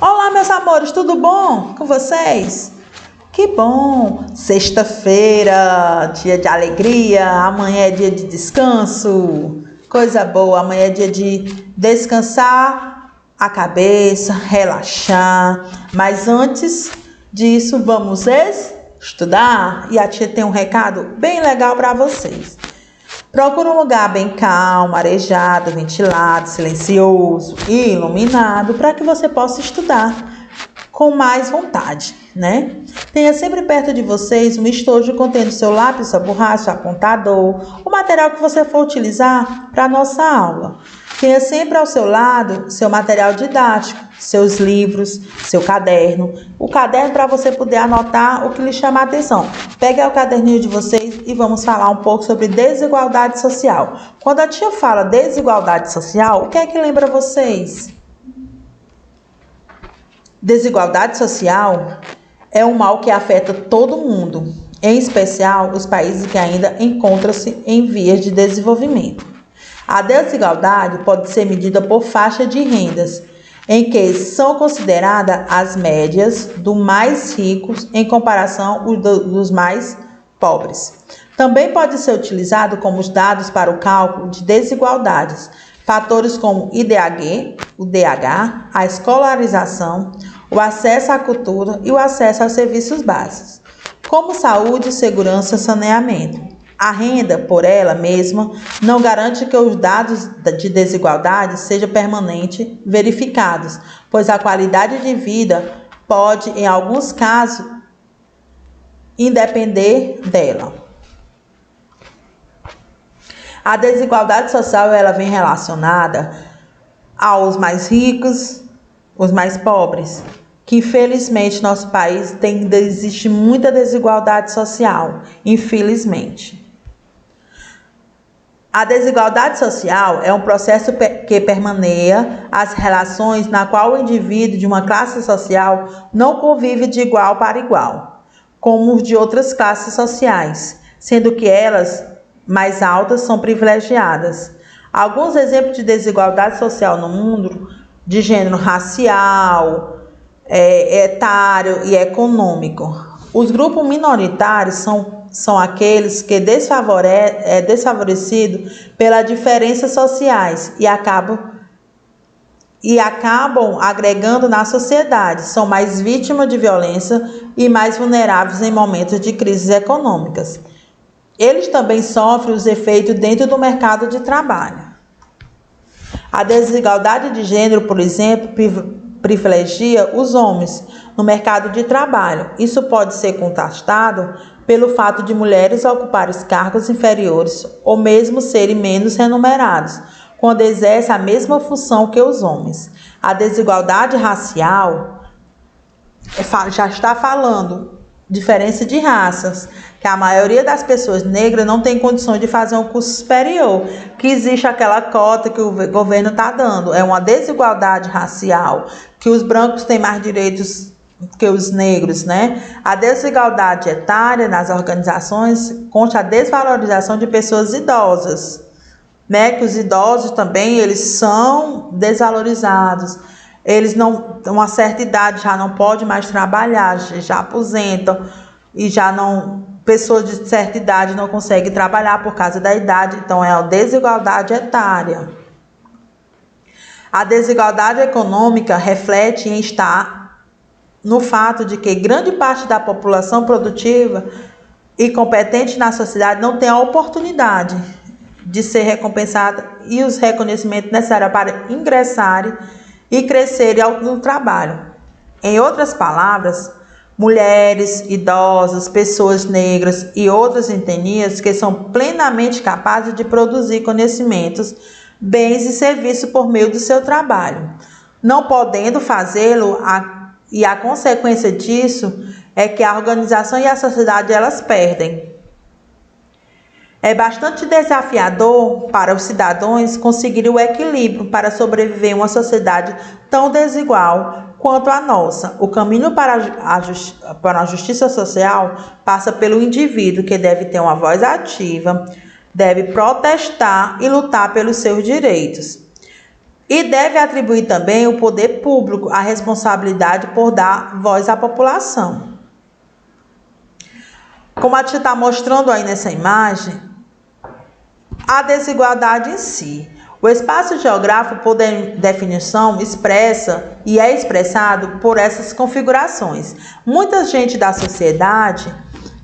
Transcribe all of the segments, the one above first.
Olá, meus amores, tudo bom com vocês? Que bom! Sexta-feira, dia de alegria, amanhã é dia de descanso. Coisa boa, amanhã é dia de descansar a cabeça, relaxar. Mas antes disso, vamos estudar? E a tia tem um recado bem legal para vocês. Procure um lugar bem calmo, arejado, ventilado, silencioso e iluminado para que você possa estudar com mais vontade, né? Tenha sempre perto de vocês um estojo contendo seu lápis, sua borracha, seu apontador, o material que você for utilizar para a nossa aula. Tenha sempre ao seu lado seu material didático, seus livros, seu caderno. O caderno para você poder anotar o que lhe chama a atenção. Pegue o caderninho de vocês e vamos falar um pouco sobre desigualdade social. Quando a tia fala desigualdade social, o que é que lembra vocês? Desigualdade social é um mal que afeta todo mundo, em especial os países que ainda encontram-se em vias de desenvolvimento. A desigualdade pode ser medida por faixa de rendas, em que são consideradas as médias dos mais ricos em comparação dos mais pobres. Também pode ser utilizado como os dados para o cálculo de desigualdades, fatores como o DH, a escolarização, o acesso à cultura e o acesso aos serviços básicos, como saúde, segurança e saneamento. A renda, por ela mesma, não garante que os dados de desigualdade sejam permanentemente verificados, pois a qualidade de vida pode, em alguns casos, independer dela. A desigualdade social ela vem relacionada aos mais ricos, os mais pobres, que infelizmente nosso país existe muita desigualdade social, infelizmente. A desigualdade social é um processo que permeia as relações na qual o indivíduo de uma classe social não convive de igual para igual, como os de outras classes sociais, sendo que elas mais altas são privilegiadas. Alguns exemplos de desigualdade social no mundo, de gênero racial, etário e econômico. Os grupos minoritários são aqueles que desfavorecidos pelas diferenças sociais e acabam agregando na sociedade, são mais vítimas de violência e mais vulneráveis em momentos de crises econômicas. Eles também sofrem os efeitos dentro do mercado de trabalho. A desigualdade de gênero, por exemplo, privilegia os homens no mercado de trabalho. Isso pode ser contrastado pelo fato de mulheres ocuparem cargos inferiores ou mesmo serem menos remunerados, quando exercem a mesma função que os homens. A desigualdade racial já está falando diferença de raças, que a maioria das pessoas negras não tem condições de fazer um curso superior, que existe aquela cota que o governo está dando. É uma desigualdade racial, que os brancos têm mais direitos que os negros, né? A desigualdade etária nas organizações consta a desvalorização de pessoas idosas, né? Que os idosos também, eles são desvalorizados. Eles não, uma certa idade já não pode mais trabalhar, já aposentam e já não, pessoas de certa idade não conseguem trabalhar por causa da idade, então é a desigualdade etária. A desigualdade econômica reflete em estar no fato de que grande parte da população produtiva e competente na sociedade não tem a oportunidade de ser recompensada e os reconhecimentos necessários para ingressarem e crescerem no trabalho. Em outras palavras, mulheres, idosos, pessoas negras e outras etnias que são plenamente capazes de produzir conhecimentos, bens e serviços por meio do seu trabalho. Não podendo fazê-lo, e a consequência disso é que a organização e a sociedade elas perdem. É bastante desafiador para os cidadãos conseguirem o equilíbrio para sobreviver em uma sociedade tão desigual quanto a nossa. O caminho para a justiça social passa pelo indivíduo, que deve ter uma voz ativa, deve protestar e lutar pelos seus direitos. E deve atribuir também o poder público a responsabilidade por dar voz à população. Como a tia está mostrando aí nessa imagem, a desigualdade em si. O espaço geográfico, por definição, expressa e é expressado por essas configurações. Muita gente da sociedade,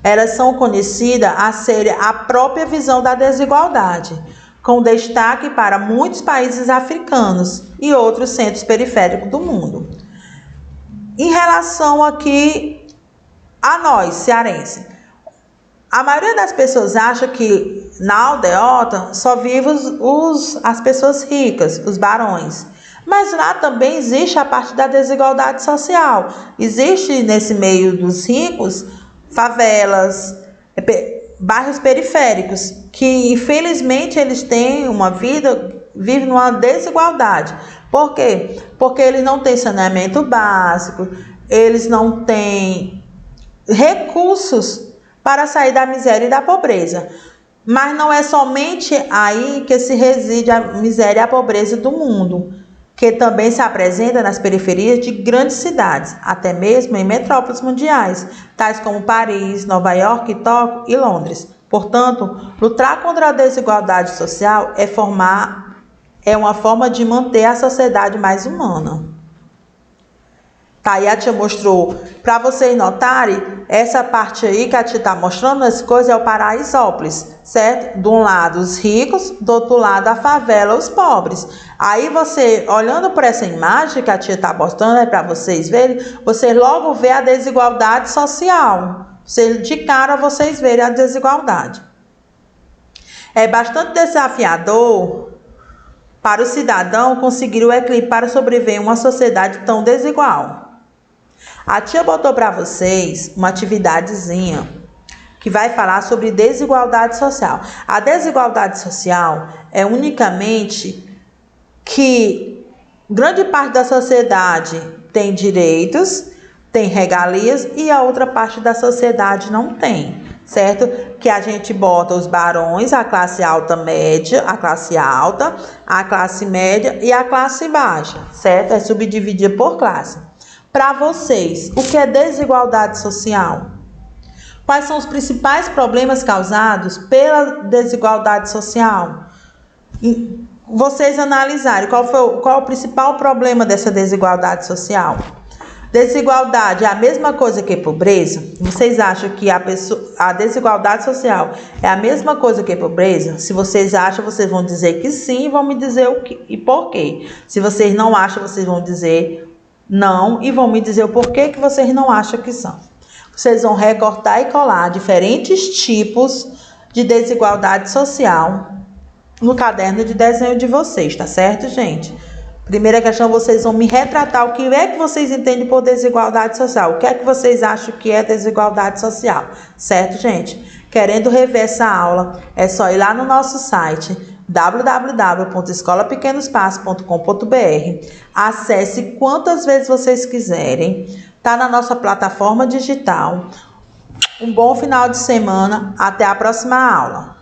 elas são conhecidas a ser a própria visão da desigualdade, com destaque para muitos países africanos e outros centros periféricos do mundo. Em relação aqui a nós, cearenses, a maioria das pessoas acha que na aldeota só vivem as pessoas ricas, os barões. Mas lá também existe a parte da desigualdade social. Existe nesse meio dos ricos favelas, bairros periféricos, que infelizmente eles têm uma vida, vivem numa desigualdade. Por quê? Porque eles não têm saneamento básico, eles não têm recursos para sair da miséria e da pobreza. Mas não é somente aí que se reside a miséria e a pobreza do mundo, que também se apresenta nas periferias de grandes cidades, até mesmo em metrópoles mundiais, tais como Paris, Nova York, Tóquio e Londres. Portanto, lutar contra a desigualdade social é uma forma de manter a sociedade mais humana. Tá, e a tia mostrou, para vocês notarem, essa parte aí que a tia está mostrando, essa coisa é o Paraisópolis, certo? De um lado os ricos, do outro lado a favela, os pobres. Aí você, olhando para essa imagem que a tia está mostrando, para vocês verem, você logo vê a desigualdade social. De cara vocês verem a desigualdade. É bastante desafiador para o cidadão conseguir o equilíbrio para sobreviver em uma sociedade tão desigual. A tia botou para vocês uma atividadezinha que vai falar sobre desigualdade social. A desigualdade social é unicamente que grande parte da sociedade tem direitos, tem regalias e a outra parte da sociedade não tem, certo? Que a gente bota os barões, a classe alta média, a classe alta, a classe média e a classe baixa, certo? É subdividida por classe. Para vocês, o que é desigualdade social? Quais são os principais problemas causados pela desigualdade social? E vocês analisarem qual é o principal problema dessa desigualdade social. Desigualdade é a mesma coisa que pobreza? Vocês acham que a desigualdade social é a mesma coisa que pobreza? Se vocês acham, vocês vão dizer que sim e vão me dizer o que e por quê. Se vocês não acham, vocês vão dizer não e vão me dizer o porquê que vocês não acham que são. Vocês vão recortar e colar diferentes tipos de desigualdade social no caderno de desenho de vocês, tá certo, gente? Primeira questão, vocês vão me retratar o que é que vocês entendem por desigualdade social. O que é que vocês acham que é desigualdade social, certo, gente? Querendo rever essa aula, é só ir lá no nosso site www.escolapequenospasso.com.br. Acesse quantas vezes vocês quiserem. Tá na nossa plataforma digital. Um bom final de semana. Até a próxima aula.